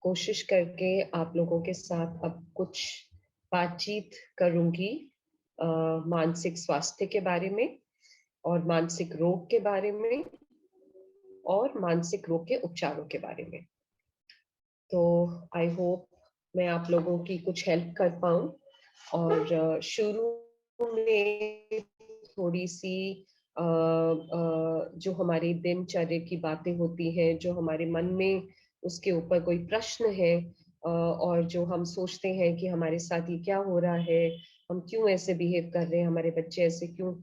कोशिश करके आप लोगों के साथ अब कुछ बातचीत करूंगी मानसिक स्वास्थ्य के बारे में और मानसिक रोग के बारे में और मानसिक रोग के उपचारों के बारे में। तो आई होप मैं आप लोगों की कुछ हेल्प कर पाऊं और शुरू में थोड़ी सी जो हमारी दिनचर्या की बातें होती हैं, जो हमारे मन में उसके ऊपर कोई प्रश्न है और जो हम सोचते हैं कि हमारे साथ ये क्या हो रहा है, हम क्यों ऐसे बिहेव कर रहे हैं, हमारे बच्चे ऐसे क्यों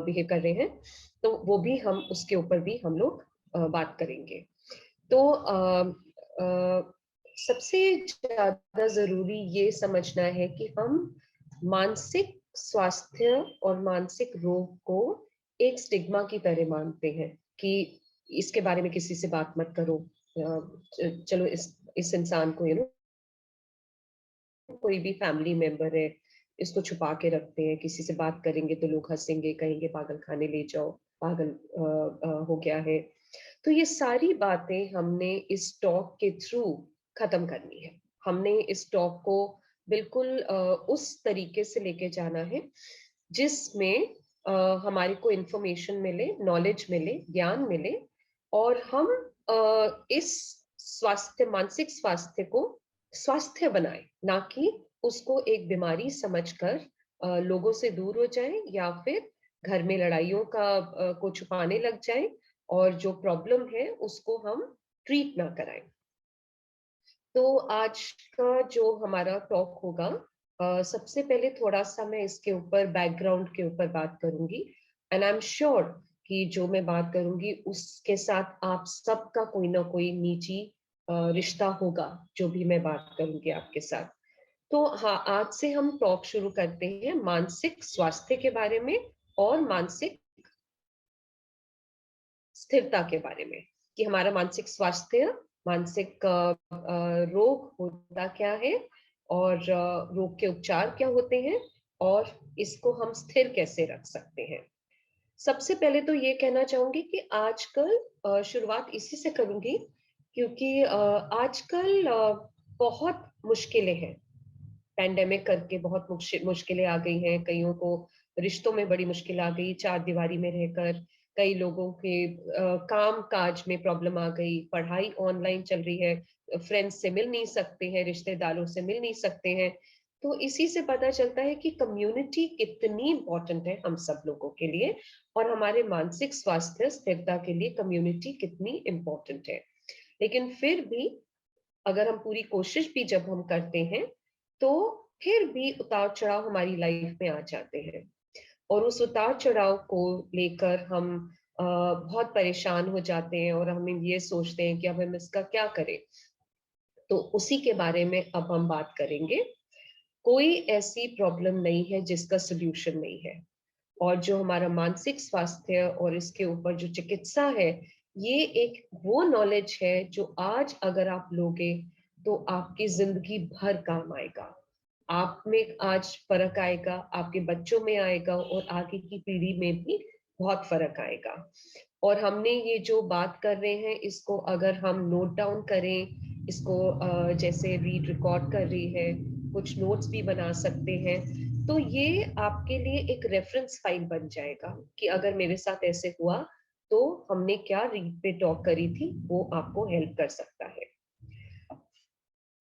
बिहेव कर रहे हैं, तो वो भी हम उसके ऊपर भी हम लोग बात करेंगे। तो सबसे ज्यादा जरूरी ये समझना है कि हम मानसिक स्वास्थ्य और मानसिक रोग को एक स्टिग्मा की तरह मानते हैं कि इसके बारे में किसी से बात मत करो। चलो इस इंसान को कोई भी फैमिली मेंबर है, इसको छुपा के रखते हैं, किसी से बात करेंगे तो लोग हंसेंगे, कहेंगे पागल खाने ले जाओ, पागल हो गया है। तो ये सारी बातें हमने इस टॉक के थ्रू खत्म करनी है। हमने इस टॉक को बिल्कुल उस तरीके से लेके जाना है जिसमें हमारे को इंफॉर्मेशन मिले, नॉलेज मिले, ज्ञान मिले और हम इस स्वास्थ्य, मानसिक स्वास्थ्य को स्वास्थ्य बनाए, ना कि उसको एक बीमारी समझकर लोगों से दूर हो जाए या फिर घर में लड़ाइयों को छुपाने लग जाए और जो प्रॉब्लम है उसको हम ट्रीट ना कराएं। तो आज का जो हमारा टॉक होगा, सबसे पहले थोड़ा सा मैं इसके ऊपर बैकग्राउंड के ऊपर बात करूंगी एंड आई एम श्योर कि जो मैं बात करूंगी उसके साथ आप सबका कोई ना कोई निजी रिश्ता होगा, जो भी मैं बात करूंगी आपके साथ। तो हाँ, आज से हम टॉक शुरू करते हैं मानसिक स्वास्थ्य के बारे में और मानसिक स्थिरता के बारे में, कि हमारा मानसिक स्वास्थ्य, मानसिक रोग होता क्या है और रोग के उपचार क्या होते हैं और इसको हम स्थिर कैसे रख सकते हैं। सबसे पहले तो ये कहना चाहूंगी कि आजकल शुरुआत इसी से करूंगी क्योंकि आजकल बहुत मुश्किलें हैं। पैंडेमिक करके बहुत मुश्किलें आ गई हैं, कईयों को रिश्तों में बड़ी मुश्किल आ गई, चार दीवारी में रहकर कई लोगों के काम काज में प्रॉब्लम आ गई, पढ़ाई ऑनलाइन चल रही है, फ्रेंड्स से मिल नहीं सकते हैं, रिश्तेदारों से मिल नहीं सकते हैं। तो इसी से पता चलता है कि कम्युनिटी कितनी इंपॉर्टेंट है हम सब लोगों के लिए और हमारे मानसिक स्वास्थ्य स्थिरता के लिए कम्युनिटी कितनी इंपॉर्टेंट है। लेकिन फिर भी अगर हम पूरी कोशिश भी जब हम करते हैं तो फिर भी उतार चढ़ाव हमारी लाइफ में आ जाते हैं और उस उतार चढ़ाव को लेकर हम बहुत परेशान हो जाते हैं और हम ये सोचते हैं कि अब हम इसका क्या करें। तो उसी के बारे में अब हम बात करेंगे। कोई ऐसी प्रॉब्लम नहीं है जिसका सोल्यूशन नहीं है और जो हमारा मानसिक स्वास्थ्य और इसके ऊपर जो चिकित्सा है, ये एक वो नॉलेज है जो आज अगर आप लोगे तो आपकी जिंदगी भर काम आएगा। आप में आज फर्क आएगा, आपके बच्चों में आएगा और आगे की पीढ़ी में भी बहुत फर्क आएगा। और हमने ये जो बात कर रहे हैं इसको अगर हम नोट डाउन करें, इसको जैसे रीड रिकॉर्ड कर रही है, कुछ नोट्स भी बना सकते हैं, तो ये आपके लिए एक रेफरेंस फाइल बन जाएगा कि अगर मेरे साथ ऐसे हुआ तो हमने क्या रीड पे टॉक करी थी, वो आपको हेल्प कर सकता है।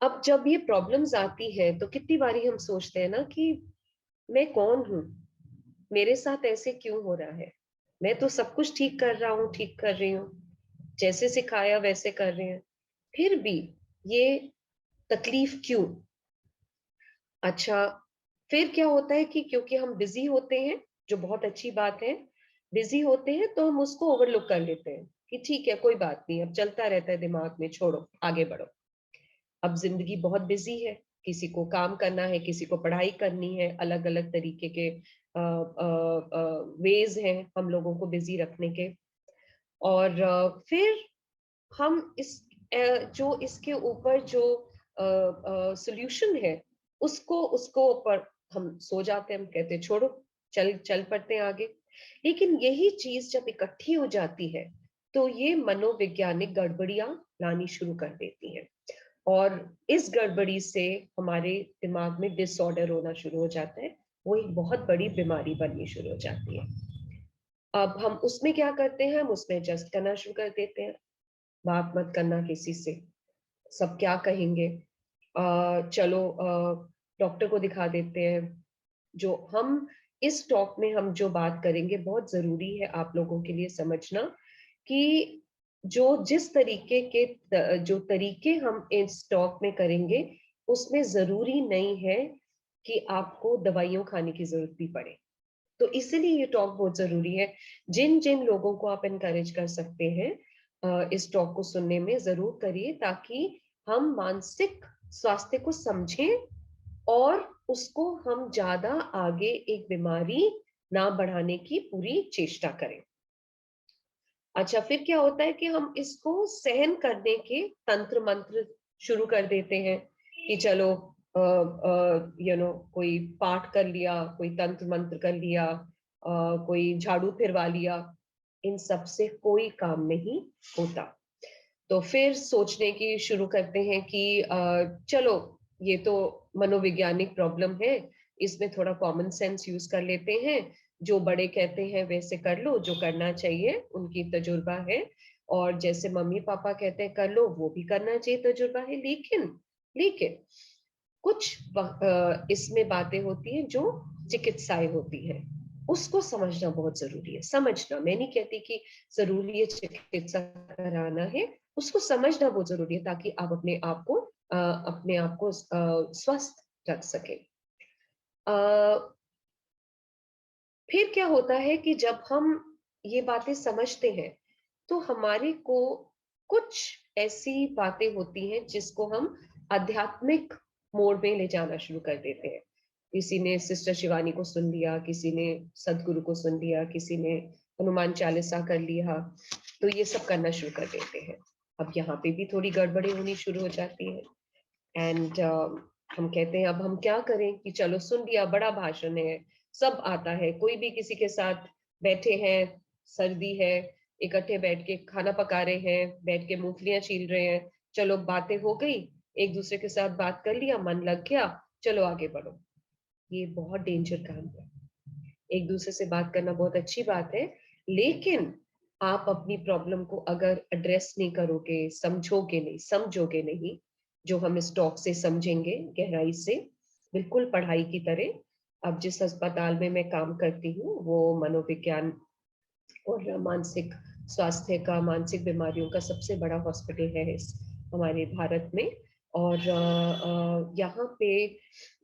अब जब ये प्रॉब्लम्स आती है तो कितनी बारी हम सोचते हैं ना कि मैं कौन हूँ, मेरे साथ ऐसे क्यों हो रहा है, मैं तो सब कुछ ठीक कर रहा हूँ, ठीक कर रही हूँ, जैसे सिखाया वैसे कर रहे हैं, फिर भी ये तकलीफ क्यों। अच्छा, फिर क्या होता है कि क्योंकि हम बिजी होते हैं, जो बहुत अच्छी बात है, बिजी होते हैं तो हम उसको ओवरलुक कर लेते हैं कि ठीक है कोई बात नहीं, अब चलता रहता है दिमाग में, छोड़ो आगे बढ़ो। अब जिंदगी बहुत बिजी है, किसी को काम करना है, किसी को पढ़ाई करनी है, अलग अलग तरीके के वेज हैं हम लोगों को बिजी रखने के। और फिर हम जो इसके ऊपर जो सोल्यूशन है उसको उसको ऊपर हम सो जाते हैं, हम कहते हैं छोड़ो, चल चल पड़ते हैं आगे। लेकिन यही चीज जब इकट्ठी हो जाती है तो ये मनोवैज्ञानिक गड़बड़ियां लानी शुरू कर देती हैं। और इस गड़बड़ी से हमारे दिमाग में डिसऑर्डर होना शुरू हो जाता है, वो एक बहुत बड़ी बीमारी बननी शुरू हो जाती है। अब हम उसमें क्या करते हैं, हम उसमें एडजस्ट करना शुरू कर देते हैं, बात मत करना किसी से, सब क्या कहेंगे, चलो डॉक्टर को दिखा देते हैं। जो हम इस टॉक में हम जो बात करेंगे, बहुत जरूरी है आप लोगों के लिए समझना कि जो जिस तरीके के जो तरीके हम इस टॉक में करेंगे, उसमें जरूरी नहीं है कि आपको दवाइयां खाने की जरूरत भी पड़े। तो इसीलिए ये टॉक बहुत जरूरी है। जिन जिन लोगों को आप एनकरेज कर सकते हैं इस टॉक को सुनने में, जरूर करिए, ताकि हम मानसिक स्वास्थ्य को समझें और उसको हम ज्यादा आगे एक बीमारी ना बढ़ाने की पूरी चेष्टा करें। अच्छा, फिर क्या होता है कि हम इसको सहन करने के तंत्र मंत्र शुरू कर देते हैं कि चलो कोई पाठ कर लिया, कोई तंत्र मंत्र कर लिया, कोई झाड़ू फिरवा लिया। इन सब से कोई काम नहीं होता। तो फिर सोचने की शुरू करते हैं कि चलो ये तो मनोवैज्ञानिक प्रॉब्लम है, इसमें थोड़ा कॉमन सेंस यूज कर लेते हैं, जो बड़े कहते हैं वैसे कर लो, जो करना चाहिए उनकी तजुर्बा है, और जैसे मम्मी पापा कहते हैं कर लो, वो भी करना चाहिए, तजुर्बा है। लेकिन लेकिन कुछ इसमें बातें होती हैं जो चिकित्साएं होती हैं, उसको समझना बहुत जरूरी है। समझना, मैं नहीं कहती कि जरूरी है चिकित्सा कराना है, उसको समझना बहुत जरूरी है, ताकि आप अपने आप को स्वस्थ रख सके। फिर क्या होता है कि जब हम ये बातें समझते हैं, तो हमारे को कुछ ऐसी बातें होती हैं जिसको हम आध्यात्मिक मोड़ में ले जाना शुरू कर देते हैं। किसी ने सिस्टर शिवानी को सुन लिया, किसी ने सदगुरु को सुन लिया, किसी ने हनुमान चालीसा कर लिया, तो ये सब करना शुरू कर देते हैं। अब यहाँ पे भी थोड़ी गड़बड़ी होनी शुरू हो जाती है। एंड हम कहते हैं अब हम क्या करें, कि चलो सुन लिया, बड़ा भाषण है, सब आता है, कोई भी किसी के साथ बैठे हैं, सर्दी है, इकट्ठे बैठ के खाना पका रहे हैं, बैठ के मूंगफलियां छील रहे हैं, चलो बातें हो गई, एक दूसरे के साथ बात कर लिया, मन लग गया, चलो आगे बढ़ो। ये बहुत डेंजर काम है। एक दूसरे से बात करना बहुत अच्छी बात है, लेकिन आप अपनी प्रॉब्लम को अगर एड्रेस नहीं करोगे, समझोगे नहीं, जो हम इस टॉक से समझेंगे गहराई से, बिल्कुल पढ़ाई की तरह। अब जिस अस्पताल में मैं काम करती हूँ, वो मनोविज्ञान और मानसिक स्वास्थ्य का, मानसिक बीमारियों का सबसे बड़ा हॉस्पिटल है इस हमारे भारत में। और यहाँ पे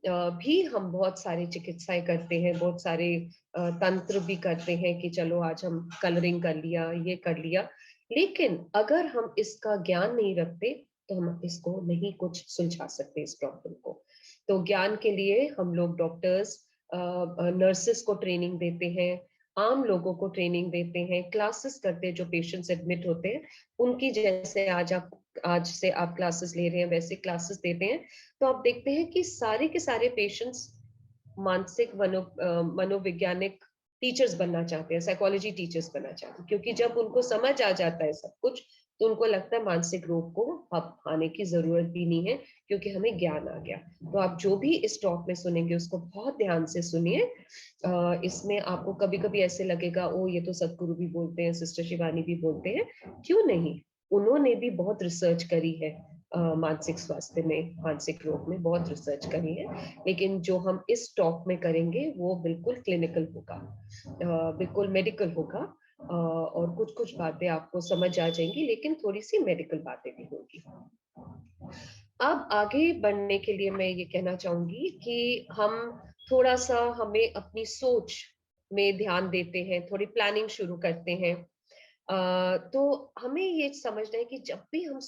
भी हम बहुत सारी चिकित्साएं करते हैं, बहुत सारे तंत्र भी करते हैं कि चलो आज हम कलरिंग कर लिया, ये कर लिया। लेकिन अगर हम इसका ज्ञान नहीं रखते, तो हम इसको नहीं कुछ सुलझा सकते इस प्रॉब्लम को। तो ज्ञान के लिए हम लोग डॉक्टर्स, नर्सेस को ट्रेनिंग देते हैं, आम लोगों को ट्रेनिंग देते हैं, क्लासेस करते हैं, जो पेशेंट्स एडमिट होते हैं उनकी, जैसे आज से आप क्लासेस ले रहे हैं वैसे क्लासेस देते हैं। तो आप देखते हैं कि सारे के सारे पेशेंट्स मानसिक मनोवैज्ञानिक टीचर्स बनना चाहते हैं, साइकोलॉजी टीचर्स बनना चाहते हैं, क्योंकि जब उनको समझ आ जाता है सब कुछ, तो उनको लगता है मानसिक रोग को अब आने की जरूरत भी नहीं है, क्योंकि हमें ज्ञान आ गया। तो आप जो भी इस टॉक में सुनेंगे उसको बहुत ध्यान से सुनिए। इसमें आपको कभी कभी ऐसे लगेगा, ओ ये तो सदगुरु भी बोलते हैं, सिस्टर शिवानी भी बोलते हैं, क्यों नहीं, उन्होंने भी बहुत रिसर्च करी है, मानसिक स्वास्थ्य में, मानसिक रोग में बहुत रिसर्च करी है। लेकिन जो हम इस टॉक में करेंगे वो बिल्कुल क्लिनिकल होगा, बिल्कुल मेडिकल होगा, और कुछ कुछ बातें आपको समझ आ जाएंगी, लेकिन थोड़ी सी मेडिकल बातें भी होगी। अब आगे बढ़ने के लिए मैं ये कहना चाहूंगी कि हम थोड़ा सा, हमें अपनी सोच में ध्यान देते हैं, थोड़ी प्लानिंग शुरू करते हैं। तो हमें ये समझना है कि जब भी हम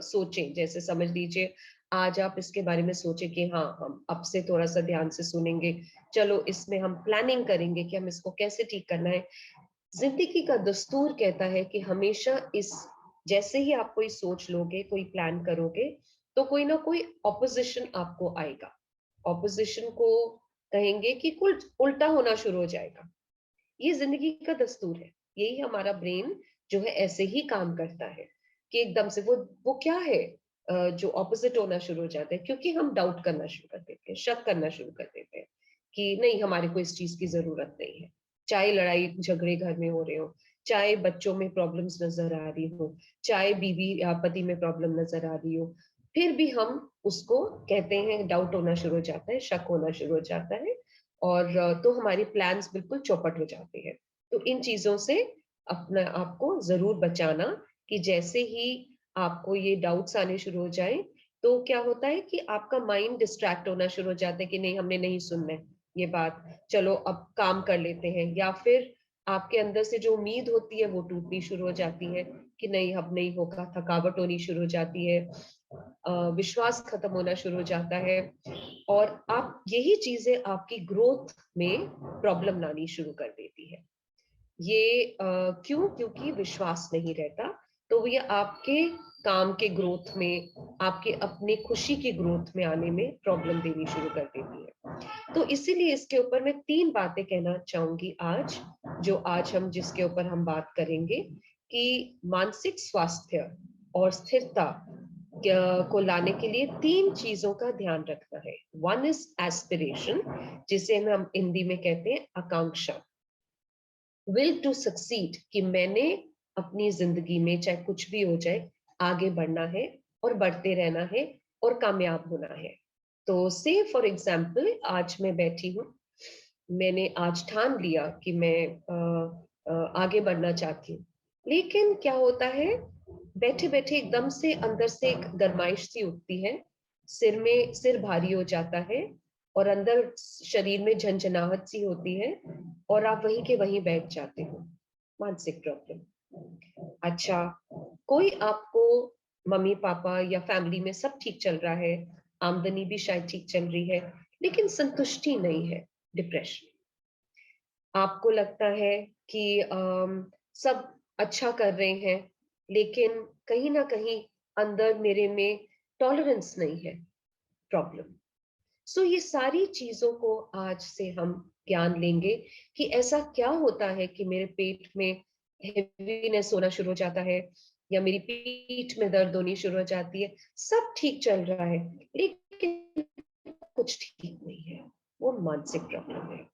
सोचें, जैसे समझ लीजिए आज आप इसके बारे में सोचे कि हाँ हम अब से थोड़ा सा ध्यान से सुनेंगे, चलो इसमें हम प्लानिंग करेंगे कि हम इसको कैसे ठीक करना है। जिंदगी का दस्तूर कहता है कि हमेशा इस, जैसे ही आप कोई सोच लोगे, कोई प्लान करोगे, तो कोई ना कोई ऑपोजिशन आपको आएगा। ऑपोजिशन को कहेंगे कि कुछ उल्टा होना शुरू हो जाएगा। ये जिंदगी का दस्तूर है, यही हमारा ब्रेन जो है ऐसे ही काम करता है, कि एकदम से वो क्या है जो ऑपोजिट होना शुरू हो जाता है, क्योंकि हम डाउट करना शुरू कर देते हैं, शक करना शुरू कर देते हैं कि नहीं, हमारे को इस चीज की जरूरत नहीं है। चाहे लड़ाई झगड़े घर में हो रहे हो, चाहे बच्चों में प्रॉब्लम्स नजर आ रही हो, चाहे बीवी या पति में प्रॉब्लम नजर आ रही हो, फिर भी हम उसको कहते हैं, डाउट होना शुरू हो जाता है, शक होना शुरू हो जाता है, और तो हमारे प्लान्स बिल्कुल चौपट हो जाते हैं। तो इन चीजों से अपना आपको जरूर बचाना, कि जैसे ही आपको ये डाउट्स आने शुरू हो जाए, तो क्या होता है कि आपका माइंड डिस्ट्रैक्ट होना शुरू हो जाता है कि नहीं, हमने नहीं सुनना है ये बात, चलो अब काम कर लेते हैं, या फिर आपके अंदर से जो उम्मीद होती है वो टूटनी शुरू हो जाती है कि नहीं, अब नहीं होगा, थकावट होनी शुरू हो जाती है, विश्वास खत्म होना शुरू हो जाता है, और आप यही चीजें आपकी ग्रोथ में प्रॉब्लम लानी शुरू कर देती है। ये क्यों? क्योंकि विश्वास नहीं रहता, तो ये आपके काम के ग्रोथ में, आपके अपने खुशी की ग्रोथ में आने में प्रॉब्लम देनी शुरू कर देती है। तो इसीलिए इसके ऊपर मैं 3 बातें कहना चाहूंगी आज, जो आज हम जिसके ऊपर हम बात करेंगे, कि मानसिक स्वास्थ्य और स्थिरता को लाने के लिए 3 चीजों का ध्यान रखना है। वन इज एस्पिरेशन, जिसे हम हिंदी में कहते हैं आकांक्षा। विल टू सक्सीड, कि मैंने अपनी जिंदगी में चाहे कुछ भी हो जाए, आगे बढ़ना है और बढ़ते रहना है और कामयाब होना है। तो से फॉर एग्जाम्पल, आज मैं बैठी हूँ, मैंने आज ठान लिया कि मैं आगे बढ़ना चाहती हूँ, लेकिन क्या होता है, बैठे बैठे एकदम से अंदर से एक गरमाइश सी उठती है, सिर भारी हो जाता है, और अंदर शरीर में झंझनाहट सी होती है, और आप वहीं के वहीं बैठ जाते हो। मानसिक प्रॉब्लम। अच्छा, कोई आपको, मम्मी पापा या फैमिली में सब ठीक चल रहा है, आमदनी भी शायद ठीक चल रही है, लेकिन संतुष्टि नहीं है, डिप्रेशन। आपको लगता है कि सब अच्छा कर रहे हैं, लेकिन कहीं ना कहीं अंदर मेरे में टॉलरेंस नहीं है, प्रॉब्लम। सो ये सारी चीजों को आज से हम ज्ञान लेंगे कि ऐसा क्या होता है कि मेरे पेट में हेवीनेस होना शुरू हो जाता है, या मेरी पीठ में दर्द होनी शुरू हो जाती है, सब ठीक चल रहा है लेकिन कुछ ठीक नहीं है, वो मानसिक प्रॉब्लम है।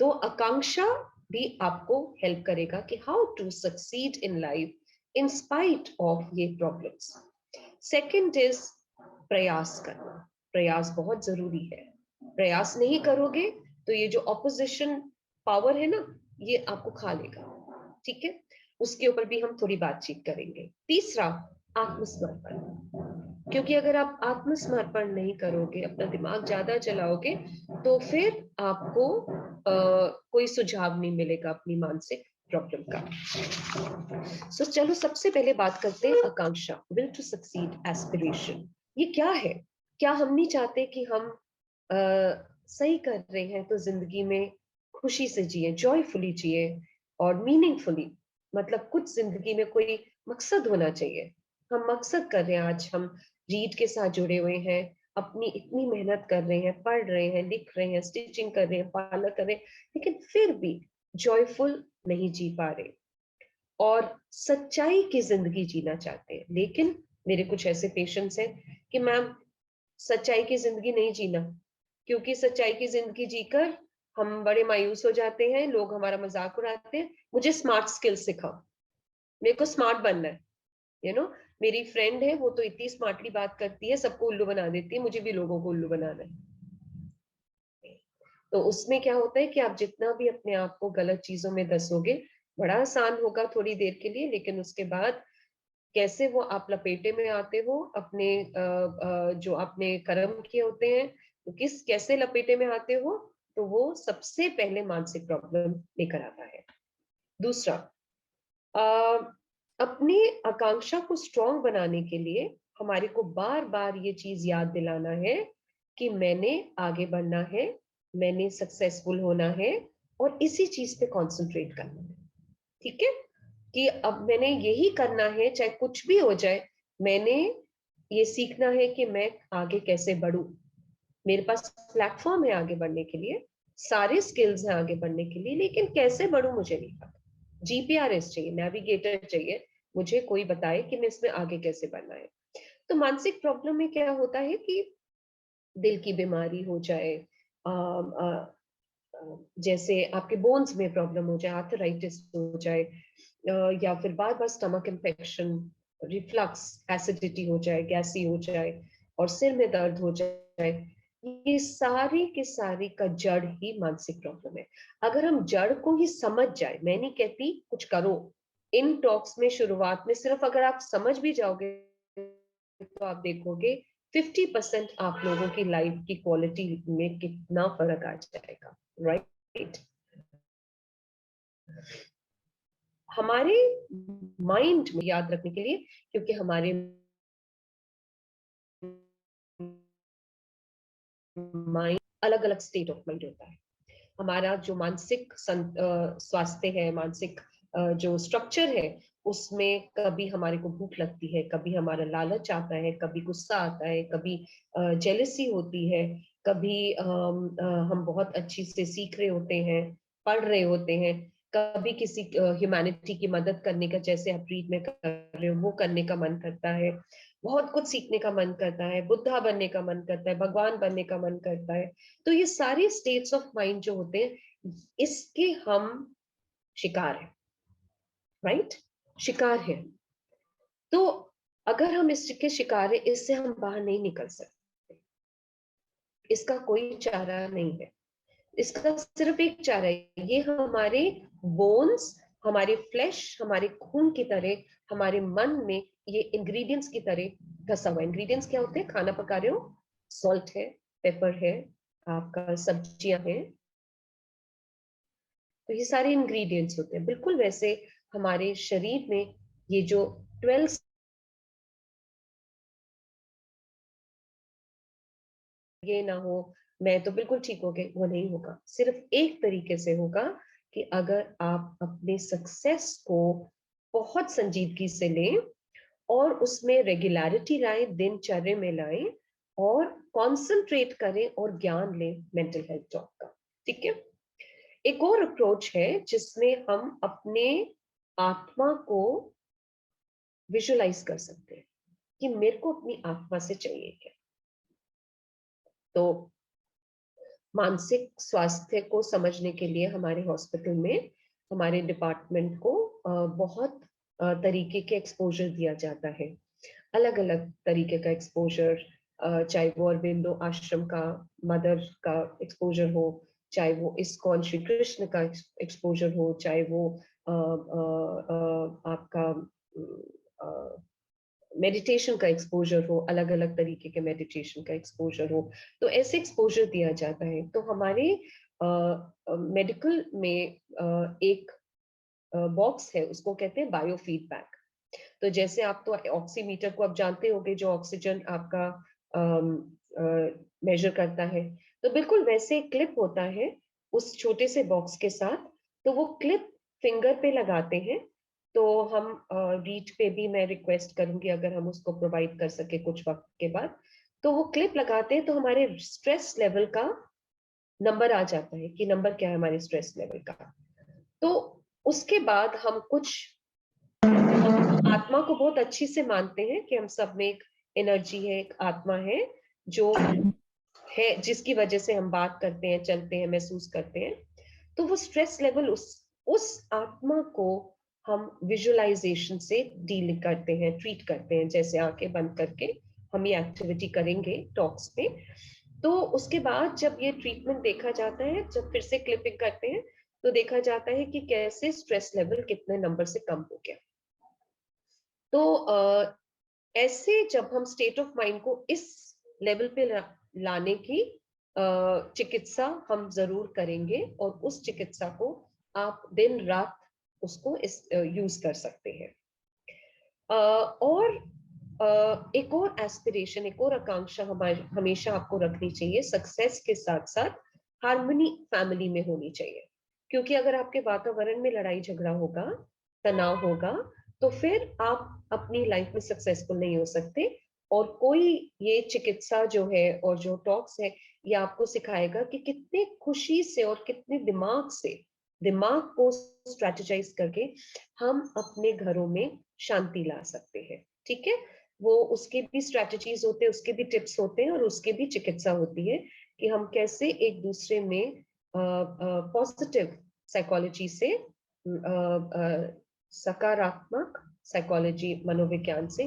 तो आकांक्षा भी आपको हेल्प करेगा कि how to succeed in life in spite of ये प्रॉब्लम्स। सेकंड इज प्रयास करना। प्रयास बहुत जरूरी है। प्रयास नहीं करोगे तो ये जो ऑपोजिशन पावर है ना, ये आपको खा लेगा। ठीक है, उसके ऊपर भी हम थोड़ी बातचीत करेंगे। तीसरा, आत्मसमर्पण। क्योंकि अगर आप आत्मसमर्पण नहीं करोगे, अपना दिमाग ज्यादा चलाओगे, तो फिर आपको कोई सुझाव नहीं मिलेगा अपनी मानसिक प्रॉब्लम का। सो चलो सबसे पहले बात करते हैं आकांक्षा, विल टू सक्सीड, एस्पिरेशन। ये क्या है? क्या हम नहीं चाहते कि हम सही कर रहे हैं तो जिंदगी में खुशी से जिए, जॉयफुली जिए और मीनिंगफुली, मतलब कुछ जिंदगी में कोई मकसद होना चाहिए। हम मकसद कर रहे हैं, आज हम रीड के साथ जुड़े हुए हैं, अपनी इतनी मेहनत कर रहे हैं, पढ़ रहे हैं, लिख रहे हैं, स्टिचिंग कर रहे हैं, पार्लर कर रहे हैं, लेकिन फिर भी जॉयफुल नहीं जी पा रहे, और सच्चाई की जिंदगी जीना चाहते हैं। लेकिन मेरे कुछ ऐसे पेशेंट्स हैं कि मैम, सच्चाई की जिंदगी नहीं जीना, क्योंकि सच्चाई की जिंदगी जीकर हम बड़े मायूस हो जाते हैं, लोग हमारा मजाक उड़ाते हैं, मुझे स्मार्ट स्किल्स सिखाओ, मेरे को स्मार्ट बनना है, मेरी फ्रेंड है, वो तो इतनी स्मार्टली बात करती है, सबको उल्लू बना देती है, मुझे भी लोगों को उल्लू बनाना है। तो उसमें क्या होता है कि आप जितना भी अपने आप को गलत चीजों में दसोगे, बड़ा आसान होगा थोड़ी देर के लिए, लेकिन उसके बाद कैसे वो आप लपेटे में आते हो अपने जो आपने कर्म किए होते हैं, तो कैसे लपेटे में आते हो, तो वो सबसे पहले मानसिक प्रॉब्लम लेकर आता है। दूसरा, अपनी आकांक्षा को स्ट्रॉन्ग बनाने के लिए हमारे को बार बार ये चीज याद दिलाना है कि मैंने आगे बढ़ना है, मैंने सक्सेसफुल होना है, और इसी चीज पे कंसंट्रेट करना है। ठीक है, कि अब मैंने यही करना है, चाहे कुछ भी हो जाए, मैंने ये सीखना है कि मैं आगे कैसे बढ़ूं। मेरे पास प्लेटफॉर्म है आगे बढ़ने के लिए, सारे स्किल्स हैं आगे बढ़ने के लिए, लेकिन कैसे बढ़ूं मुझे नहीं पता। जीपीआरएस चाहिए, नेविगेटर चाहिए, मुझे कोई बताए कि मैं इसमें आगे कैसे बढ़ना है। तो मानसिक प्रॉब्लम में क्या होता है कि दिल की बीमारी हो जाए, जैसे आपके बोन्स में प्रॉब्लम हो जाए, आर्थराइटिस हो जाए, या फिर बार बार स्टमक इन्फेक्शन, रिफ्लक्स, एसिडिटी हो जाए, गैसी हो जाए और सिर में दर्द हो जाए, ये सारी की सारी का जड़ ही मानसिक प्रॉब्लम है। अगर हम जड़ को ही समझ जाए, मैं नहीं कहती कुछ करो, इन टॉक्स में शुरुआत में सिर्फ अगर आप समझ भी जाओगे तो आप देखोगे 50% आप लोगों की लाइफ की क्वालिटी में कितना फर्क आ जाएगा, राइट। हमारे माइंड में याद रखने के लिए, क्योंकि हमारे माइंड अलग अलग स्टेट ऑफ माइंड होता है। हमारा जो मानसिक स्वास्थ्य है, मानसिक जो स्ट्रक्चर है, उसमें कभी हमारे को भूख लगती है, कभी हमारा लालच आता है, कभी गुस्सा आता है, कभी जेलसी होती है, कभी हम बहुत अच्छी से सीख रहे होते हैं, पढ़ रहे होते हैं, कभी किसी ह्यूमैनिटी की मदद करने का, जैसे आप रीड में कर रहे हो, वो करने का मन करता है, बहुत कुछ सीखने का मन करता है, बुद्धा बनने का मन करता है, भगवान बनने का मन करता है। तो ये सारे स्टेट्स ऑफ माइंड जो होते हैं, इसके हम शिकार हैं, राइट, शिकार हैं। तो अगर हम इसके शिकार हैं, इससे हम बाहर नहीं निकल सकते, इसका कोई चारा नहीं है। इसका सिर्फ एक चारा है, ये हमारे बोन्स, हमारे फ्लैश, हमारे खून की तरह हमारे मन में ये इंग्रेडिएंट्स की तरह धसा हुआ। इंग्रेडिएंट्स क्या होते हैं? खाना पका रहे हो, सॉल्ट है, पेपर है, आपका सब्जियां हैं, तो ये सारे इंग्रेडिएंट्स होते हैं। बिल्कुल वैसे हमारे शरीर में ये जो 12 ये ना हो, मैं तो बिल्कुल ठीक हो गई, वो नहीं होगा। सिर्फ एक तरीके से होगा कि अगर आप अपने सक्सेस को बहुत संजीदगी से लें और उसमें रेगुलरिटी लाएं, दिनचर्या में लाएं और कंसंट्रेट करें और ज्ञान लें मेंटल हेल्थ टॉक का। ठीक है। एक और अप्रोच है जिसमें हम अपने आत्मा को विजुलाइज कर सकते हैं कि मेरे को अपनी आत्मा से चाहिए क्या। तो मानसिक स्वास्थ्य को समझने के लिए हमारे हॉस्पिटल में, हमारे डिपार्टमेंट को बहुत तरीके के एक्सपोजर दिया जाता है, अलग अलग तरीके का एक्सपोजर, चाहे वो अरविंदो आश्रम का मदर का एक्सपोजर हो, चाहे वो इस्कॉन श्री कृष्ण का एक्सपोजर हो, चाहे वो आपका मेडिटेशन का एक्सपोजर हो, अलग अलग तरीके के मेडिटेशन का एक्सपोजर हो, तो ऐसे एक्सपोजर दिया जाता है। तो हमारे मेडिकल में एक बॉक्स है, उसको कहते हैं बायो फीडबैक। तो जैसे आप तो ऑक्सीमीटर को आप जानते होंगे, जो ऑक्सीजन आपका मेजर करता है, तो बिल्कुल वैसे एक क्लिप होता है उस छोटे से बॉक्स के साथ। तो वो क्लिप फिंगर पे लगाते हैं। तो हम रीट पे भी मैं रिक्वेस्ट करूंगी अगर हम उसको प्रोवाइड कर सके कुछ वक्त के बाद। तो वो क्लिप लगाते हैं तो हमारे स्ट्रेस लेवल का नंबर आ जाता है कि नंबर क्या है हमारे स्ट्रेस लेवल का। तो उसके बाद हम कुछ आत्मा को बहुत अच्छी से मानते हैं कि हम सब में एक एनर्जी है, एक आत्मा है जो है, जिसकी वजह से हम बात करते हैं, चलते हैं, महसूस करते हैं। तो वो स्ट्रेस लेवल, उस आत्मा को हम विजुअलाइजेशन से डील करते हैं, ट्रीट करते हैं। जैसे आंखें बंद करके हम ये एक्टिविटी करेंगे टॉक्स पे। तो उसके बाद जब ये ट्रीटमेंट देखा जाता है, जब फिर से क्लिपिंग करते हैं, तो देखा जाता है कि कैसे स्ट्रेस लेवल कितने नंबर से कम हो गया। तो ऐसे जब हम स्टेट ऑफ माइंड को इस लेवल पे लाने की चिकित्सा हम जरूर करेंगे, और उस चिकित्सा को आप दिन रात उसको यूज कर सकते हैं। और एक और एस्पिरेशन, एक और आकांक्षा हमारे हमेशा आपको रखनी चाहिए, सक्सेस के साथ साथ हार्मनी फैमिली में होनी चाहिए। क्योंकि अगर आपके वातावरण में लड़ाई झगड़ा होगा, तनाव होगा, तो फिर आप अपनी लाइफ में सक्सेसफुल नहीं हो सकते। और कोई ये चिकित्सा जो है और जो टॉक्स है, ये आपको सिखाएगा कि कितने खुशी से और कितने दिमाग से दिमाग को स्ट्रेटेजाइज करके हम अपने घरों में शांति ला सकते हैं। ठीक है, वो उसके भी स्ट्रेटजीज होते हैं, उसके भी टिप्स होते हैं और उसके भी चिकित्सा होती है कि हम कैसे एक दूसरे में पॉजिटिव साइकोलॉजी से सकारात्मक साइकोलॉजी मनोविज्ञान से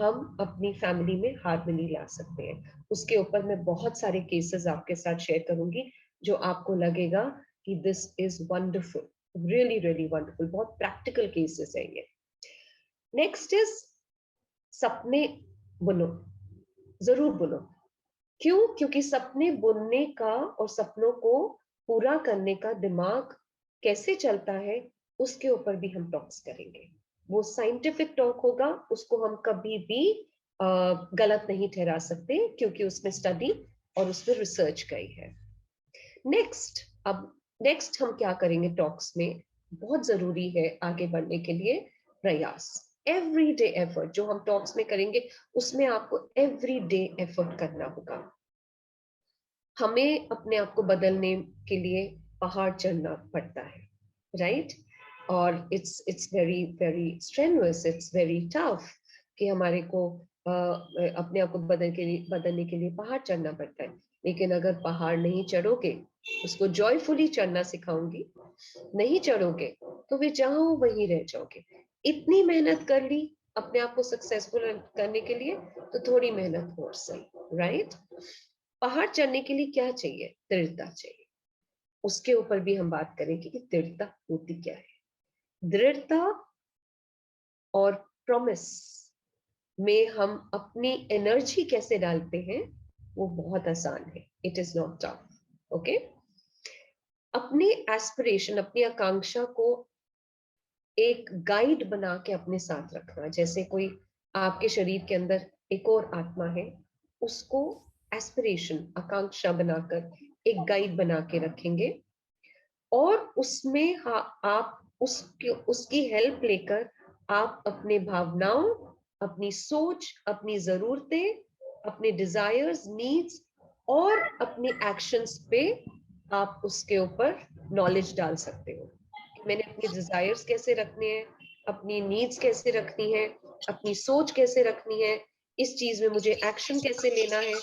हम अपनी फैमिली में हार्मनी ला सकते हैं। उसके ऊपर मैं बहुत सारे केसेस आपके साथ शेयर करूंगी जो आपको लगेगा कि this is wonderful, really really wonderful. बहुत प्रैक्टिकल केसेस है ये। नेक्स्ट इज सपने बुनो, जरूर बुनो। क्यों? क्योंकि सपने बुनने का और सपनों को पूरा करने का दिमाग कैसे चलता है उसके ऊपर भी हम टॉक्स करेंगे। वो साइंटिफिक टॉक होगा, उसको हम कभी भी गलत नहीं ठहरा सकते क्योंकि उसमें स्टडी और उसमें रिसर्च गई है। नेक्स्ट हम क्या करेंगे टॉक्स में, बहुत जरूरी है आगे बढ़ने के लिए प्रयास, एवरीडे एफर्ट। जो हम टॉक्स में करेंगे उसमें आपको एवरीडे एफर्ट करना होगा। हमें अपने आप को बदलने के लिए पहाड़ चढ़ना पड़ता है, राइट? और it's very very strenuous, it's very tough कि हमारे को अपने आप को बदलने के लिए पहाड़ चढ़ना पड़ता है। लेकिन अगर पहाड़ नहीं चढ़ोगे, उसको जॉयफुली चढ़ना सिखाऊंगी, नहीं चढ़ोगे तो वे जहां हो वहीं रह जाओगे। इतनी मेहनत कर ली अपने आप को सक्सेसफुल करने के लिए, तो थोड़ी मेहनत और सही, राइट? पहाड़ चढ़ने के लिए क्या चाहिए? दृढ़ता चाहिए। उसके ऊपर भी हम बात करेंगे कि दृढ़ता होती क्या है। दृढ़ता और प्रॉमिस में हम अपनी एनर्जी कैसे डालते हैं वो बहुत आसान है, it is not tough. Okay, अपने एस्पिरेशन, अपनी आकांक्षा को एक गाइड बना के अपने साथ रखना। जैसे कोई आपके शरीर के अंदर एक और आत्मा है, उसको एस्पिरेशन, आकांक्षा बनाकर एक गाइड बना के रखेंगे और उसमें आप उसकी हेल्प लेकर आप अपने भावनाओं, अपनी सोच, अपनी जरूरतें, अपने डिजायर्स, नीड्स और अपने एक्शंस पे आप उसके ऊपर नॉलेज डाल सकते हो। मैंने अपने डिजायर्स कैसे रखने हैं, अपनी नीड्स कैसे रखनी है, अपनी सोच कैसे रखनी है, इस चीज में मुझे एक्शन कैसे लेना है।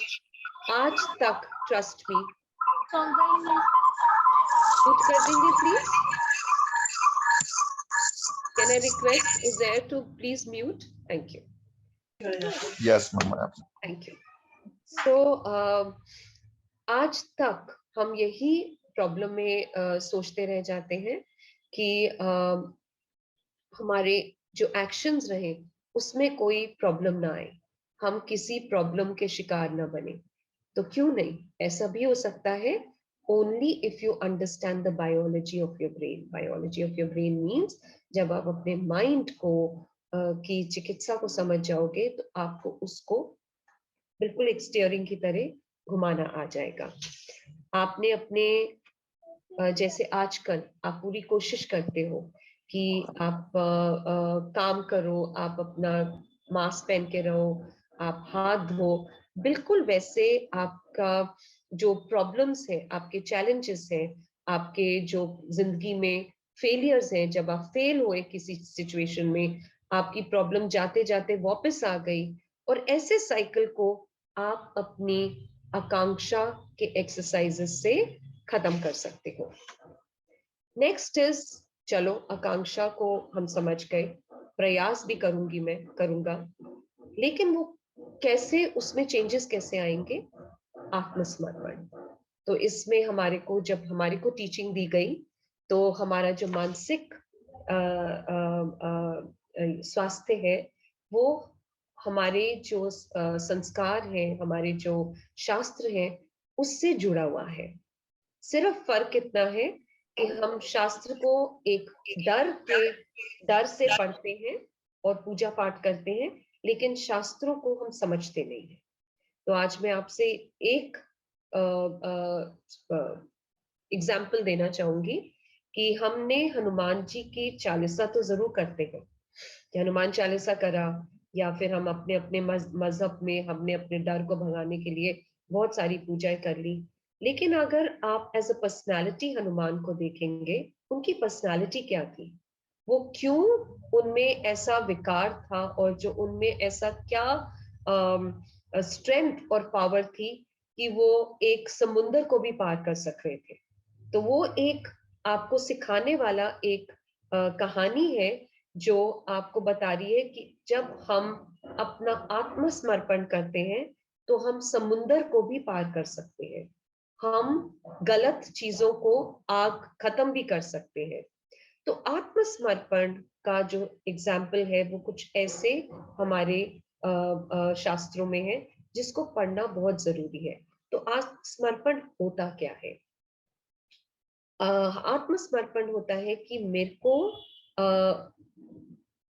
आज तक, ट्रस्ट मी, म्यूट कर देंगे please? Can I request Uzair to please mute? Thank you. Yes, ma'am. Thank you. सो आज तक हम यही प्रॉब्लम में सोचते रह जाते हैं कि हमारे जो एक्शंस रहे उसमें कोई प्रॉब्लम ना आए, हम किसी प्रॉब्लम के शिकार ना बने। तो क्यों नहीं, ऐसा भी हो सकता है। Only if you understand the biology of your brain. Biology of your brain means जब आप अपने माइंड को की चिकित्सा को समझ जाओगे तो आपको उसको बिल्कुल एक स्टीयरिंग की तरह घुमाना आ जाएगा। आपने अपने जैसे आजकल आप पूरी कोशिश करते हो कि आप काम करो, आप अपना मास्क पहन के रहो, आप हाथ धो, बिल्कुल वैसे आपका जो प्रॉब्लम्स है, आपके चैलेंजेस हैं, आपके जो जिंदगी में फेलियर्स हैं, जब आप फेल हुए किसी सिचुएशन में, आपकी प्रॉब्लम जाते जाते वापस आ गई, और ऐसे साइकिल को आप अपनी आकांक्षा के एक्सरसाइजेस से खत्म कर सकते हो। नेक्स्ट इज, चलो आकांक्षा को हम समझ गए, प्रयास भी करूंगी, मैं करूंगा, लेकिन वो कैसे, उसमें चेंजेस कैसे आएंगे? आत्मसमर्पण। तो इसमें हमारे को, जब हमारे को टीचिंग दी गई तो हमारा जो मानसिक स्वास्थ्य है वो हमारे जो संस्कार हैं, हमारे जो शास्त्र हैं उससे जुड़ा हुआ है। सिर्फ फर्क इतना है कि हम शास्त्र को एक डर से पढ़ते हैं और पूजा पाठ करते हैं, लेकिन शास्त्रों को हम समझते नहीं हैं। तो आज मैं आपसे एक एग्जाम्पल देना चाहूंगी कि हमने हनुमान जी की चालीसा तो जरूर करते हैं, कि हनुमान चालीसा करा, या फिर हम अपने अपने मजहब में हमने अपने डर को भगाने के लिए बहुत सारी पूजाएं कर ली, लेकिन अगर आप एज अ पर्सनालिटी हनुमान को देखेंगे, उनकी पर्सनालिटी क्या थी, वो क्यों उनमें ऐसा विकार था, और जो उनमें ऐसा क्या स्ट्रेंथ और पावर थी कि वो एक समुंदर को भी पार कर सक रहे थे। तो वो एक आपको सिखाने वाला एक कहानी है जो आपको बता रही है कि जब हम अपना आत्मसमर्पण करते हैं तो हम समुंदर को भी पार कर सकते हैं, हम गलत चीजों को आग खत्म भी कर सकते हैं। तो आत्मसमर्पण का जो एग्जाम्पल है वो कुछ ऐसे हमारे शास्त्रों में है जिसको पढ़ना बहुत जरूरी है। तो आत्मसमर्पण होता क्या है? आत्मसमर्पण होता है कि मेरे को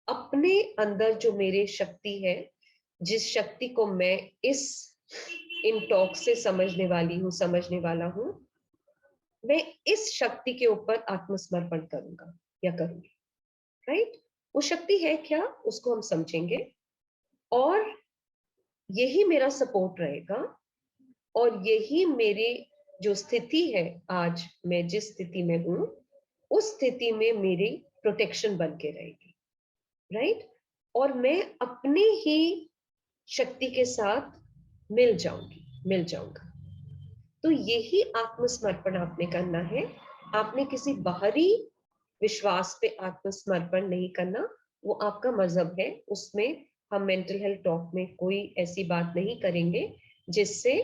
अपने अंदर जो मेरे शक्ति है, जिस शक्ति को मैं इस इन टॉक से समझने वाला हूँ, मैं इस शक्ति के ऊपर आत्मसमर्पण करूंगा या करूंगी। राइट? वो शक्ति है क्या, उसको हम समझेंगे, और यही मेरा सपोर्ट रहेगा, और यही मेरी जो स्थिति है, आज मैं जिस स्थिति में हूं, उस स्थिति में मेरी प्रोटेक्शन बन के रहेगी। राइट? और मैं अपने ही शक्ति के साथ मिल जाऊंगा। तो यही आत्मसमर्पण आपने करना है। आपने किसी बाहरी विश्वास पे आत्मसमर्पण नहीं करना, वो आपका मजहब है, उसमें हम मेंटल हेल्थ टॉक में कोई ऐसी बात नहीं करेंगे जिससे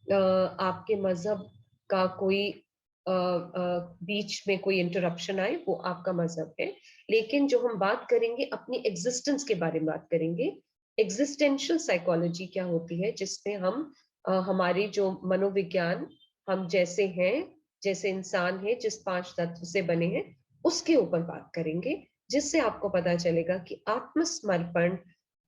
आपके मजहब का कोई बीच में कोई इंटरप्शन आए, वो आपका मजहब है। लेकिन जो हम बात करेंगे अपनी एग्जिस्टेंस के बारे में बात करेंगे। एग्जिस्टेंशियल साइकोलॉजी क्या होती है, जिसमें हम हमारी जो मनोविज्ञान, हम जैसे हैं, जैसे इंसान है, जिस 5 तत्व से बने हैं, उसके ऊपर बात करेंगे, जिससे आपको पता चलेगा कि आत्मसमर्पण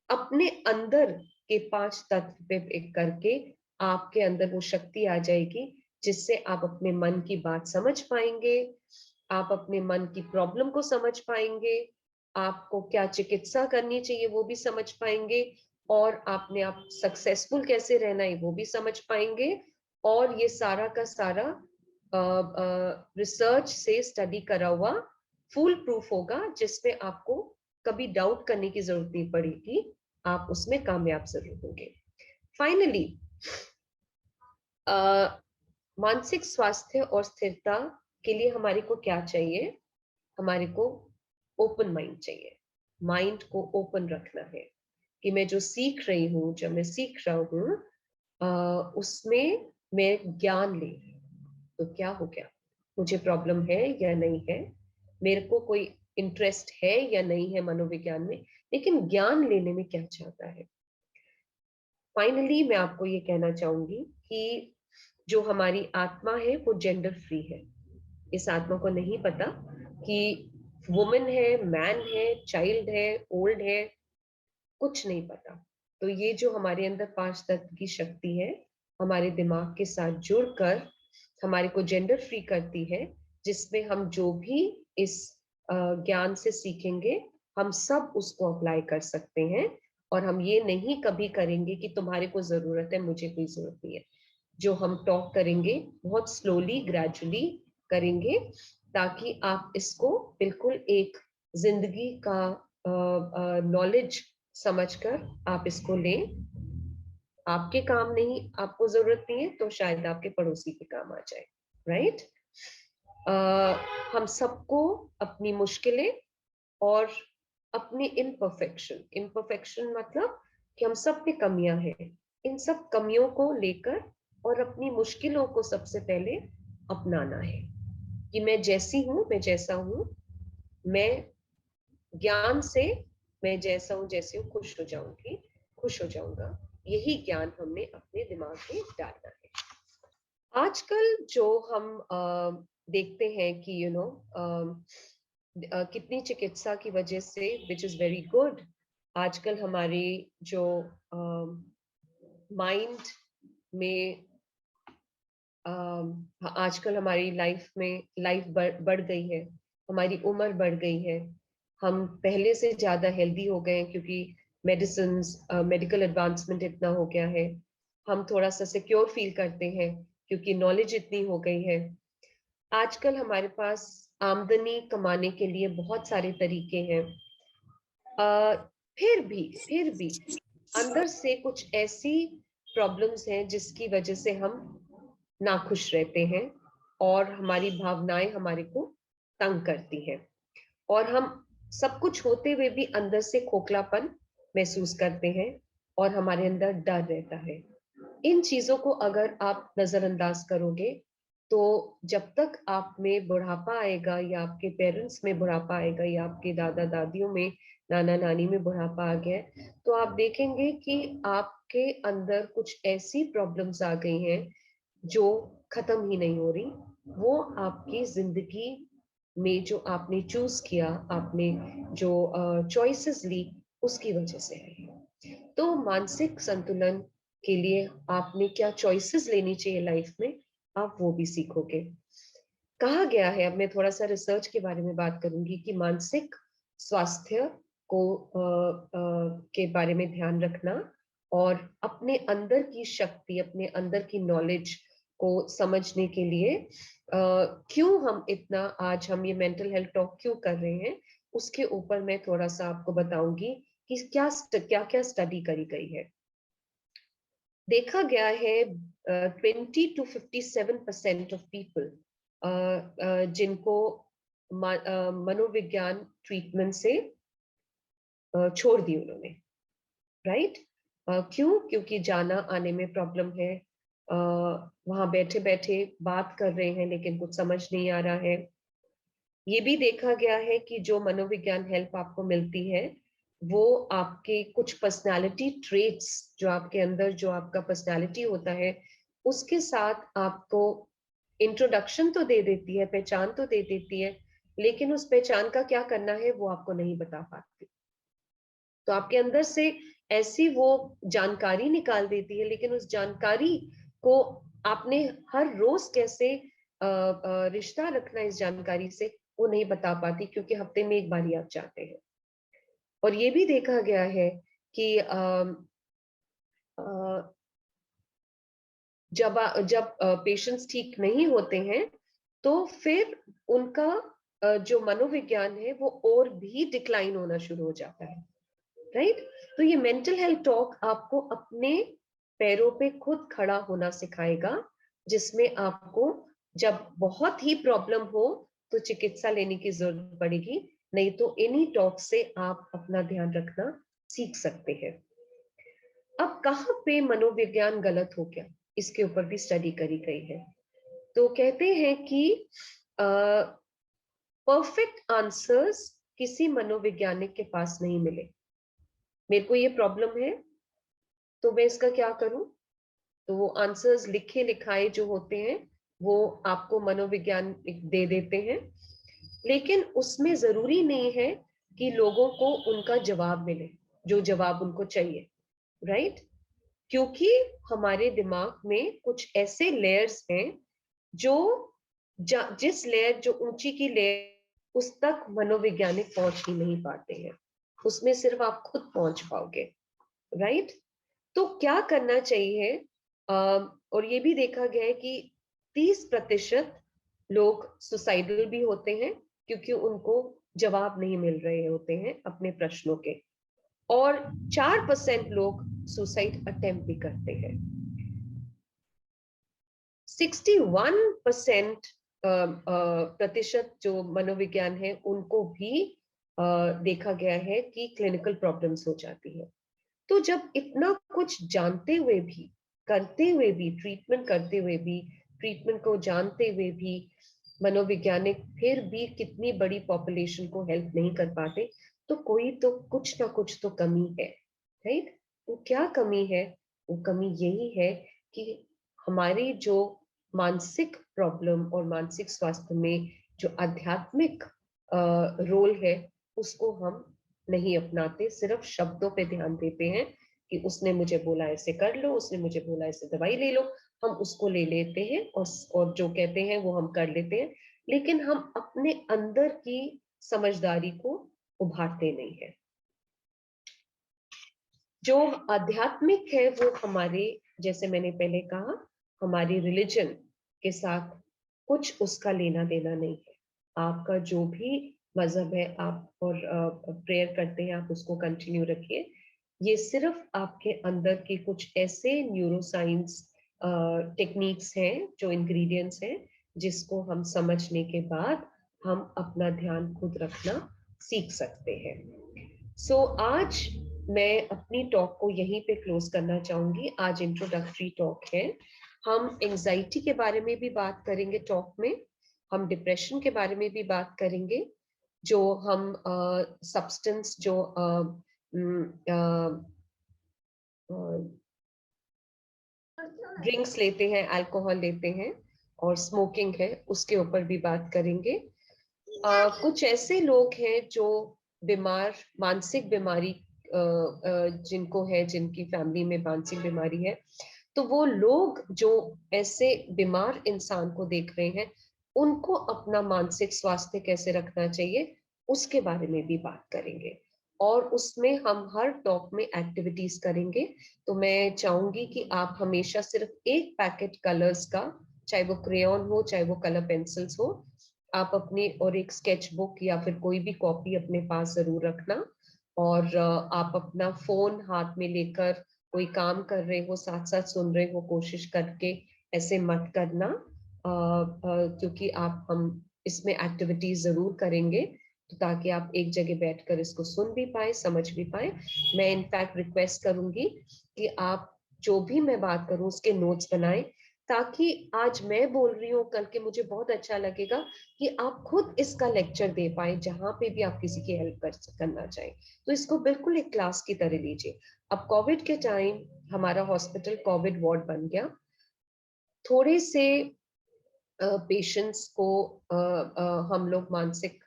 अपने अंदर के 5 तत्व पे एक करके आपके अंदर वो शक्ति आ जाएगी, जिससे आप अपने मन की बात समझ पाएंगे, आप अपने मन की प्रॉब्लम को समझ पाएंगे, आपको क्या चिकित्सा करनी चाहिए वो भी समझ पाएंगे, और आपने आप सक्सेसफुल कैसे रहना है वो भी समझ पाएंगे। और ये सारा का सारा रिसर्च से स्टडी करा हुआ फुल प्रूफ होगा, जिसमें आपको कभी डाउट करने की जरूरत नहीं पड़ेगी, आप उसमें कामयाब जरूर होंगे। फाइनली, मानसिक स्वास्थ्य और स्थिरता के लिए हमारे को क्या चाहिए? हमारे को ओपन माइंड चाहिए। माइंड को ओपन रखना है कि मैं जो सीख रही हूँ, जब मैं सीख रहा हूँ, उसमें मैं ज्ञान ले। तो क्या हो गया, मुझे प्रॉब्लम है या नहीं है, मेरे को कोई इंटरेस्ट है या नहीं है मनोविज्ञान में, लेकिन ज्ञान लेने में क्या चाहता है। फाइनली मैं आपको ये कहना चाहूंगी कि जो हमारी आत्मा है वो जेंडर फ्री है। इस आत्मा को नहीं पता कि वुमेन है, मैन है, चाइल्ड है, ओल्ड है, कुछ नहीं पता। तो ये जो हमारे अंदर 5 तत्व की शक्ति है, हमारे दिमाग के साथ जुड़कर हमारे को जेंडर फ्री करती है, जिसमें हम जो भी इस ज्ञान से सीखेंगे, हम सब उसको अप्लाई कर सकते हैं। और हम ये नहीं कभी करेंगे कि तुम्हारे को जरूरत है, मुझे कोई जरूरत नहीं है। जो हम टॉक करेंगे बहुत स्लोली, ग्रेजुअली करेंगे, ताकि आप इसको बिल्कुल एक जिंदगी का नॉलेज समझकर आप इसको लें। आपके काम नहीं, आपको जरूरत नहीं है, तो शायद आपके पड़ोसी के काम आ जाए। राइट? हम सबको अपनी मुश्किलें और अपनी इम्परफेक्शन मतलब कि हम सब में कमियां हैं, इन सब कमियों को लेकर और अपनी मुश्किलों को सबसे पहले अपनाना है कि मैं जैसी हूं, मैं जैसा हूं, मैं ज्ञान से, मैं जैसा हूं जैसे हूं खुश हो जाऊंगी, खुश हो जाऊंगा। यही ज्ञान हमने अपने दिमाग में डालना है। आजकल जो हम देखते हैं कि कितनी चिकित्सा की वजह से, विच इज वेरी गुड, आजकल हमारी जो माइंड में आजकल हमारी लाइफ में बढ़ गई है, हमारी उम्र बढ़ गई है, हम पहले से ज्यादा हेल्दी हो गए हैं, क्योंकि मेडिसिन मेडिकल एडवांसमेंट इतना हो गया है, हम थोड़ा सा सिक्योर फील करते हैं। क्योंकि नॉलेज इतनी हो गई है। आजकल हमारे पास आमदनी कमाने के लिए बहुत सारे तरीके हैं। फिर भी अंदर से कुछ ऐसी प्रॉब्लम्स हैं जिसकी वजह से हम नाखुश रहते हैं और हमारी भावनाएं हमारे को तंग करती हैं, और हम सब कुछ होते हुए भी अंदर से खोखलापन महसूस करते हैं और हमारे अंदर डर रहता है। इन चीजों को अगर आप नजरअंदाज करोगे तो जब तक आप में बुढ़ापा आएगा या आपके पेरेंट्स में बुढ़ापा आएगा या आपके दादा दादियों में, नाना नानी में बुढ़ापा आ गया है, तो आप देखेंगे कि आपके अंदर कुछ ऐसी प्रॉब्लम्स आ गई हैं जो खत्म ही नहीं हो रही। वो आपकी जिंदगी में जो आपने चूज किया, आपने जो चॉइसेस ली, उसकी वजह से है। तो मानसिक संतुलन के लिए आपने क्या चॉइसेस लेनी चाहिए लाइफ में, आप वो भी सीखोगे। कहा गया है, अब मैं थोड़ा सा रिसर्च के बारे में बात करूंगी, कि मानसिक स्वास्थ्य को के बारे में ध्यान रखना और अपने अंदर की शक्ति, अपने अंदर की नॉलेज को समझने के लिए क्यों हम इतना, आज हम ये मेंटल हेल्थ टॉक क्यों कर रहे हैं, उसके ऊपर मैं थोड़ा सा आपको बताऊंगी कि क्या क्या स्टडी करी गई है। देखा गया है 20 to 57% ऑफ पीपल जिनको मनोविज्ञान ट्रीटमेंट से छोड़ दी उन्होंने, राइट। क्यों? क्योंकि जाना आने में प्रॉब्लम है, वहां बैठे बैठे बात कर रहे हैं लेकिन कुछ समझ नहीं आ रहा है। ये भी देखा गया है कि जो मनोविज्ञान हेल्प आपको मिलती है वो आपके कुछ पर्सनालिटी ट्रेट्स, जो आपके अंदर जो आपका पर्सनालिटी होता है, उसके साथ आपको इंट्रोडक्शन तो दे देती है, पहचान तो दे देती है, लेकिन उस पहचान का क्या करना है वो आपको नहीं बता पाती। तो आपके अंदर से ऐसी वो जानकारी निकाल देती है, लेकिन उस जानकारी को आपने हर रोज कैसे रिश्ता रखना इस जानकारी से, वो नहीं बता पाती, क्योंकि हफ्ते में एक बार ही आप जाते हैं। और ये भी देखा गया है कि जब जब पेशेंट्स ठीक नहीं होते हैं तो फिर उनका जो मनोविज्ञान है वो और भी डिक्लाइन होना शुरू हो जाता है, राइट। तो ये मेंटल हेल्थ टॉक आपको अपने पैरों पे खुद खड़ा होना सिखाएगा, जिसमें आपको जब बहुत ही प्रॉब्लम हो तो चिकित्सा लेने की जरूरत पड़ेगी, नहीं तो इन्हीं टॉक से आप अपना ध्यान रखना सीख सकते हैं। अब कहाँ पे मनोविज्ञान गलत हो गया, इसके ऊपर भी स्टडी करी गई है। तो कहते हैं कि परफेक्ट आंसर्स किसी मनोवैज्ञानिक के पास नहीं मिले। मेरे को ये प्रॉब्लम है तो मैं इसका क्या करूं, तो वो आंसर्स लिखे लिखाए जो होते हैं वो आपको मनोविज्ञान दे देते हैं, लेकिन उसमें जरूरी नहीं है कि लोगों को उनका जवाब मिले, जो जवाब उनको चाहिए, राइट। क्योंकि हमारे दिमाग में कुछ ऐसे लेयर्स हैं जो जिस लेयर, जो ऊंची की लेयर, उस तक मनोवैज्ञानिक पहुंच ही नहीं पाते हैं, उसमें सिर्फ आप खुद पहुंच पाओगे, राइट। तो क्या करना चाहिए, और ये भी देखा गया है कि 30% लोग सुसाइडल भी होते हैं क्योंकि उनको जवाब नहीं मिल रहे होते हैं अपने प्रश्नों के, और 4% लोग सुसाइड अटेम्प्ट भी करते हैं। 61% प्रतिशत जो मनोविज्ञान है उनको भी देखा गया है कि क्लिनिकल प्रॉब्लम्स हो जाती है। तो जब इतना कुछ जानते हुए भी, करते हुए भी, ट्रीटमेंट करते हुए भी, ट्रीटमेंट को जानते हुए भी मनोवैज्ञानिक फिर भी कितनी बड़ी पॉपुलेशन को हेल्प नहीं कर पाते, तो कोई तो कुछ ना कुछ तो कमी है, राइट। वो क्या कमी है? वो कमी यही है कि हमारी जो मानसिक प्रॉब्लम और मानसिक स्वास्थ्य में जो आध्यात्मिक रोल है उसको हम नहीं अपनाते, सिर्फ शब्दों पे ध्यान देते हैं कि उसने मुझे बोला ऐसे कर लो, उसने मुझे बोला ऐसे दवाई ले लो, हम उसको ले लेते हैं और जो कहते हैं वो हम कर लेते हैं, लेकिन हम अपने अंदर की समझदारी को उभारते नहीं है। जो आध्यात्मिक है वो हमारे, जैसे मैंने पहले कहा, हमारी रिलीजन के साथ कुछ उसका लेना देना नहीं है। आपका जो भी मजहब है आप और प्रेयर करते हैं आप उसको कंटिन्यू रखिए। ये सिर्फ आपके अंदर के कुछ ऐसे न्यूरोसाइंस टेक्निक्स हैं, जो इंग्रेडिएंट्स हैं, जिसको हम समझने के बाद हम अपना ध्यान खुद रखना सीख सकते हैं। सो आज मैं अपनी टॉक को यहीं पे क्लोज करना चाहूंगी। आज इंट्रोडक्टरी टॉक है। हम एंजाइटी के बारे में भी बात करेंगे टॉक में, हम डिप्रेशन के बारे में भी बात करेंगे, जो हम सब्सटेंस जो ड्रिंक्स लेते हैं, अल्कोहल लेते हैं और स्मोकिंग है, उसके ऊपर भी बात करेंगे। कुछ ऐसे लोग हैं जो बीमार, मानसिक बीमारी जिनको है, जिनकी फैमिली में मानसिक बीमारी है, तो वो लोग जो ऐसे बीमार इंसान को देख रहे हैं, उनको अपना मानसिक स्वास्थ्य कैसे रखना चाहिए उसके बारे में भी बात करेंगे। और उसमें हम हर टॉक में एक्टिविटीज करेंगे। तो मैं चाहूंगी कि आप हमेशा सिर्फ एक पैकेट कलर्स का, चाहे वो क्रेयॉन हो चाहे वो कलर पेंसिल्स हो, आप अपने और एक स्केच बुक या फिर कोई भी कॉपी अपने पास जरूर रखना। और आप अपना फोन हाथ में लेकर कोई काम कर रहे हो, साथ साथ सुन रहे हो, कोशिश करके ऐसे मत करना, क्योंकि हम इसमें एक्टिविटीज जरूर करेंगे, तो ताकि आप एक जगह बैठकर इसको सुन भी पाए, समझ भी पाए। मैं इनफैक्ट रिक्वेस्ट करूंगी कि आप जो भी मैं बात करूं उसके नोट्स बनाएं, ताकि आज मैं बोल रही हूँ, कल के मुझे बहुत अच्छा लगेगा कि आप खुद इसका लेक्चर दे पाए जहां पे भी आप किसी की हेल्प करना चाहें। तो इसको बिल्कुल एक क्लास की तरह लीजिए। अब कोविड के टाइम हमारा हॉस्पिटल कोविड वार्ड बन गया। थोड़े से पेशेंट्स को हम लोग मानसिक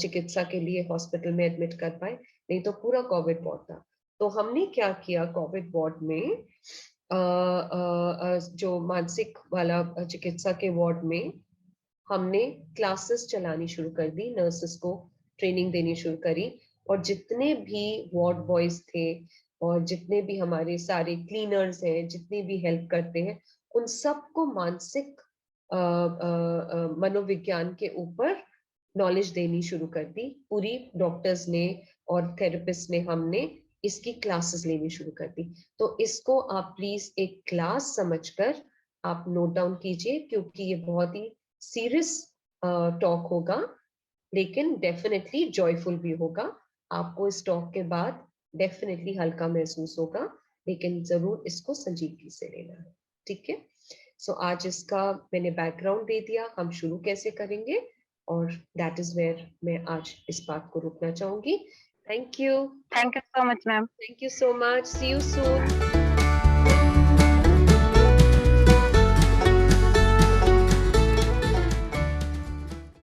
चिकित्सा के लिए हॉस्पिटल में एडमिट कर पाए, नहीं तो पूरा कोविड वार्ड था। तो हमने क्या किया, कोविड वार्ड में जो मानसिक वाला चिकित्सा के वार्ड में हमने क्लासेस चलानी शुरू कर दी, नर्सेस को ट्रेनिंग देनी शुरू करी। और जितने भी वार्ड बॉयज थे और जितने भी हमारे सारे क्लीनर्स हैं, जितने भी हेल्प करते हैं, उन सबको मानसिक मनोविज्ञान के ऊपर नॉलेज देनी शुरू कर दी। पूरी डॉक्टर्स ने और थेरेपिस्ट ने, हमने इसकी क्लासेस लेनी शुरू कर दी। तो इसको आप प्लीज एक क्लास समझकर आप नोट डाउन कीजिए, क्योंकि ये बहुत ही सीरियस टॉक होगा, लेकिन डेफिनेटली जॉयफुल भी होगा। आपको इस टॉक के बाद डेफिनेटली हल्का महसूस होगा, लेकिन जरूर इसको संजीदगी से लेना है। ठीक है। सो आज इसका मैंने बैकग्राउंड दे दिया, हम शुरू कैसे करेंगे, और दैट इज वेयर मैं आज इस बात को रुकना चाहूंगी। Thank you so much, ma'am. Thank you so much, see you soon.